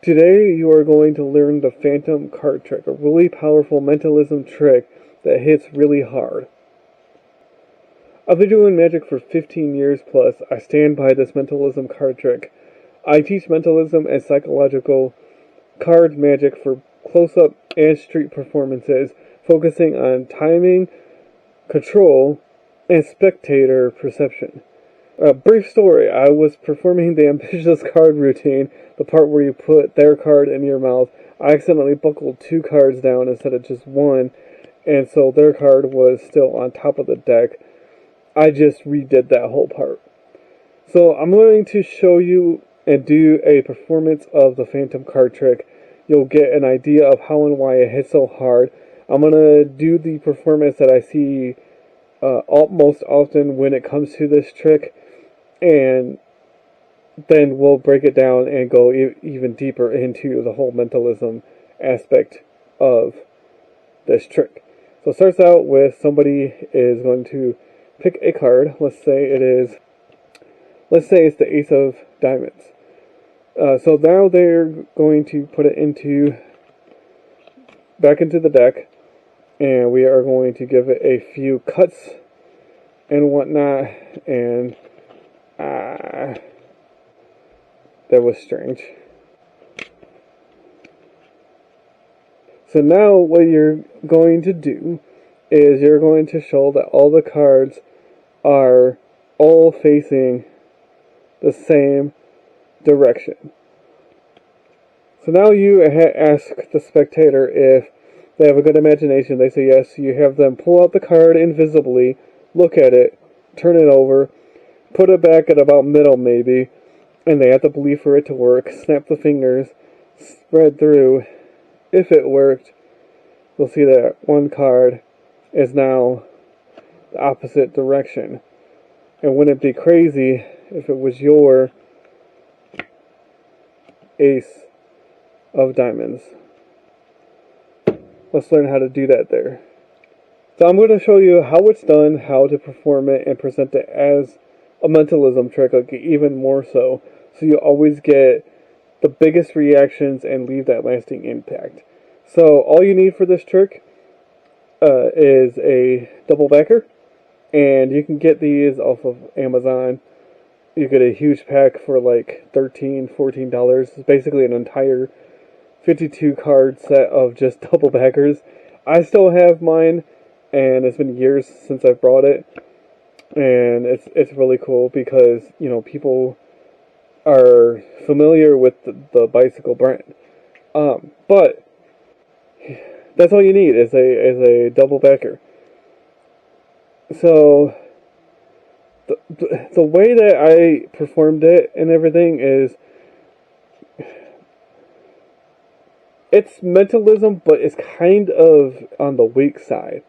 Today you are going to learn the Phantom card trick, a really powerful mentalism trick that hits really hard. I've been doing magic for 15 years plus. I stand by this mentalism card trick. I teach mentalism and psychological card magic for close-up and street performances, focusing on timing, control, and spectator perception. A brief story. I was performing the ambitious card routine, the part where you put their card in your mouth. I accidentally buckled 2 cards down instead of just 1, and so their card was still on top of the deck. I just redid that whole part. So I'm going to show you and do a performance of the Phantom card trick. You'll get an idea of how and why it hits so hard. I'm going to do the performance that I see most often when it comes to this trick, and then we'll break it down and go even deeper into the whole mentalism aspect of this trick. So it starts out with somebody is going to pick a card. Let's say it's the Ace of Diamonds. So now they're going to put it back into the deck, and we are going to give it a few cuts and whatnot, and that was strange. So now what you're going to do is you're going to show that all the cards are all facing the same direction. So now you ask the spectator if they have a good imagination. They say yes. You have them pull out the card invisibly, look at it, turn it over, put it back at about middle maybe, and they have to believe for it to work. Snap the fingers, spread through. If it worked, you'll see that one card is now the opposite direction. And wouldn't it be crazy if it was your Ace of Diamonds? Let's learn how to do that there. So I'm going to show you how it's done, how to perform it, and present it as a mentalism trick, like even more so you always get the biggest reactions and leave that lasting impact. So all you need for this trick is a double backer, and you can get these off of Amazon. You get a huge pack for like $13, $14. It's basically an entire 52 card set of just double backers. I still have mine, and it's been years since I've brought it, and it's really cool because people are familiar with the bicycle brand, but that's all you need is a double backer. So the way that I performed it and everything is, it's mentalism, but it's kind of on the weak side,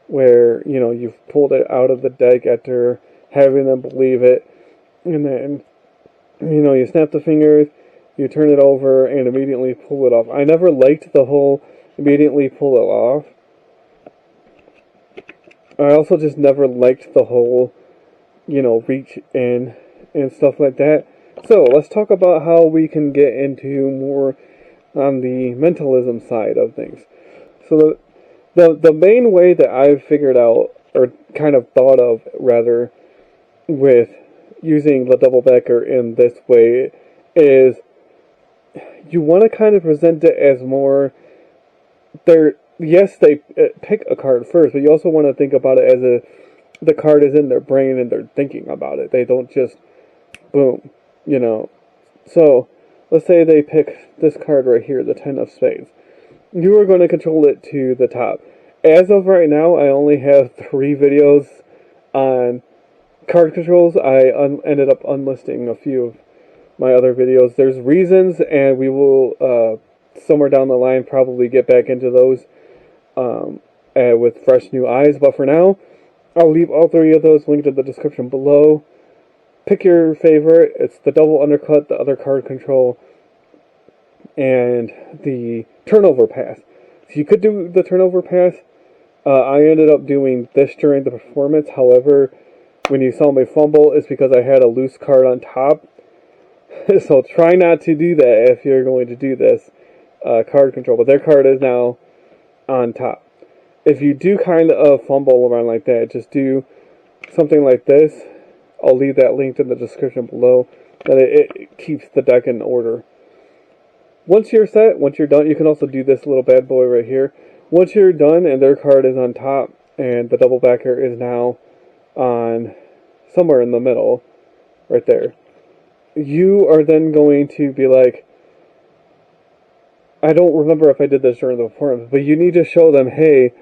where you've pulled it out of the deck after having them believe it, and then you snap the fingers, you turn it over, and immediately pull it off. I never liked the whole immediately pull it off. I also just never liked the whole reach in and stuff like that. So let's talk about how we can get into more on the mentalism side of things. So the main way that I've figured out, or kind of thought of rather, with using the double backer in this way is you want to kind of present it as more yes, they pick a card first, but you also want to think about it as the card is in their brain and they're thinking about it. They don't just boom, So let's say they pick this card right here, the 10 of spades. You are going to control it to the top. As of right now, I only have 3 videos on card controls. I ended up unlisting a few of my other videos. There's reasons, and we will somewhere down the line probably get back into those with fresh new eyes. But for now, I'll leave all 3 of those linked in the description below. Pick your favorite. It's the double undercut, the other card control, and the turnover pass. So you could do the turnover pass. I ended up doing this during the performance. However, when you saw me fumble, it's because I had a loose card on top. So try not to do that if you're going to do this card control. But their card is now on top. If you do kind of fumble around like that, just do something like this. I'll leave that linked in the description below. That it keeps the deck in order. Once you're set, once you're done, you can also do this little bad boy right here. Once you're done and their card is on top and the double backer is now on somewhere in the middle, right there, you are then going to be like, I don't remember if I did this during the performance, but you need to show them, hey,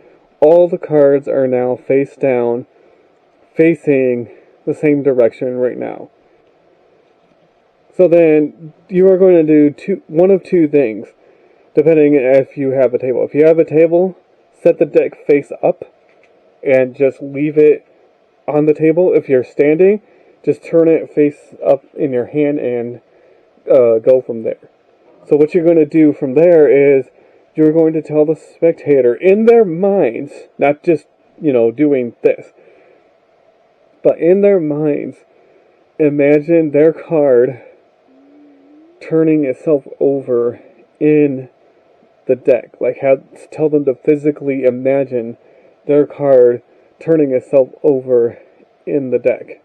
all the cards are now face down, facing the same direction right now. So then you are going to do one of two things, depending if you have a table. If you have a table, set the deck face up and just leave it on the table. If you're standing, just turn it face up in your hand and go from there. So what you're going to do from there is you're going to tell the spectator in their minds, not just, doing this, but in their minds, imagine their card turning itself over in the deck. Tell them to physically imagine their card turning itself over in the deck.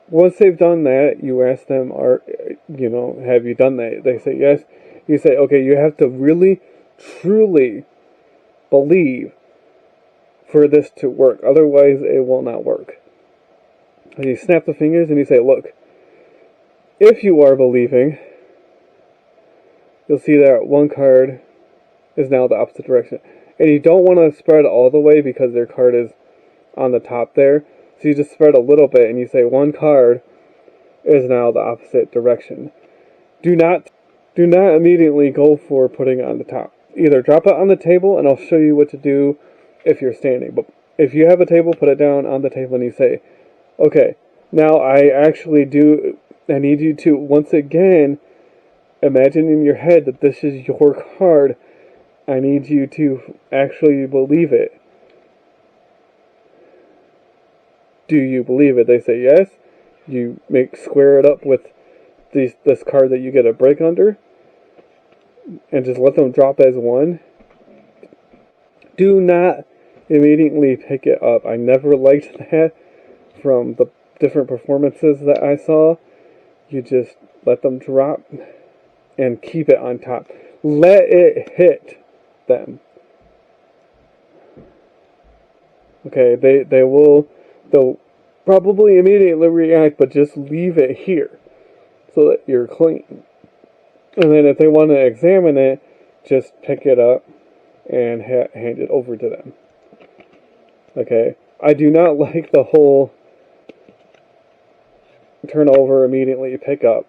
Once they've done that, you ask them, have you done that? They say yes. You say, okay, you have to really, truly believe for this to work. Otherwise, it will not work. And you snap the fingers and you say, look, if you are believing, you'll see that one card is now the opposite direction. And you don't want to spread all the way because their card is on the top there. So you just spread a little bit and you say one card is now the opposite direction. Do not immediately go for putting it on the top. Either drop it on the table and I'll show you what to do if you're standing. But if you have a table, put it down on the table and you say, okay, now I need you to once again imagine in your head that this is your card. I need you to actually believe it. Do you believe it? They say yes. You square it up with this card that you get a break under, and just let them drop as one. Do not immediately pick it up. I never liked that from the different performances that I saw. You just let them drop and keep it on top. Let it hit them. Okay, they'll probably immediately react, but just leave it here so that you're clean. And then if they want to examine it, just pick it up and hand it over to them. Okay, I do not like the whole turn over immediately pick up.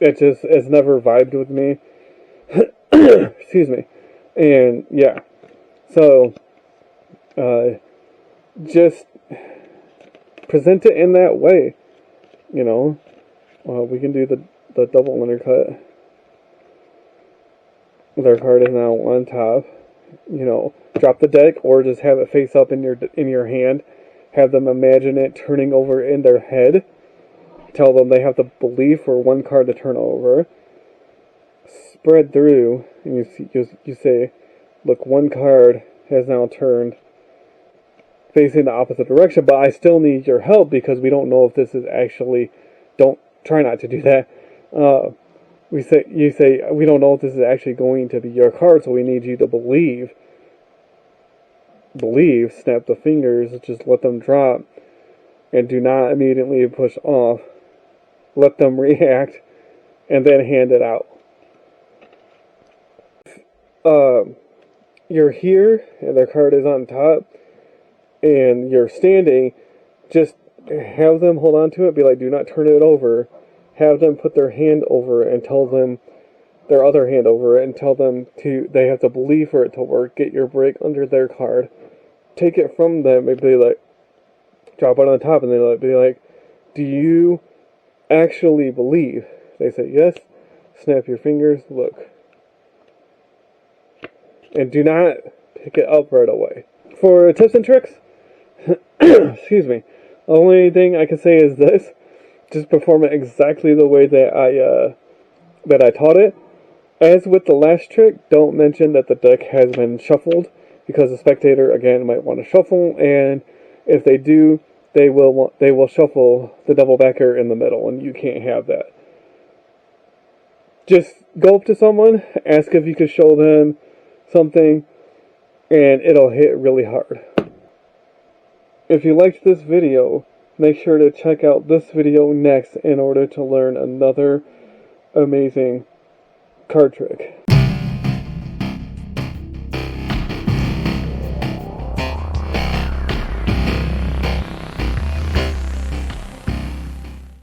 It just has never vibed with me. Excuse me. And yeah, so just present it in that way. We can do the double undercut. Their card is now on top. Drop the deck or just have it face up in your hand. Have them imagine it turning over in their head. Tell them they have to believe for one card to turn over. Spread through, and you say, look, one card has now turned facing the opposite direction, but I still need your help because we don't know if this is actually. Don't try not to do that. You say we don't know if this is actually going to be your card, so we need you to believe. Believe. Snap the fingers. Just let them drop, and do not immediately push off. Let them react, and then hand it out. You're here, and their card is on top, and you're standing, just have them hold on to it, be like, do not turn it over. Have them put their hand over and tell them their other hand over it and tell them they have to believe for it to work. Get your break under their card. Take it from them and be like, drop it on the top, and they'll be like, do you actually believe? They say yes. Snap your fingers, look. And do not pick it up right away. For tips and tricks, excuse me, the only thing I can say is this. just perform it exactly the way that I taught it. As with the last trick, don't mention that the deck has been shuffled, because the spectator again might want to shuffle, and if they do, they will shuffle the double backer in the middle, and you can't have that. Just go up to someone, ask if you could show them something, and it'll hit really hard. If you liked this video, make sure to check out this video next in order to learn another amazing card trick.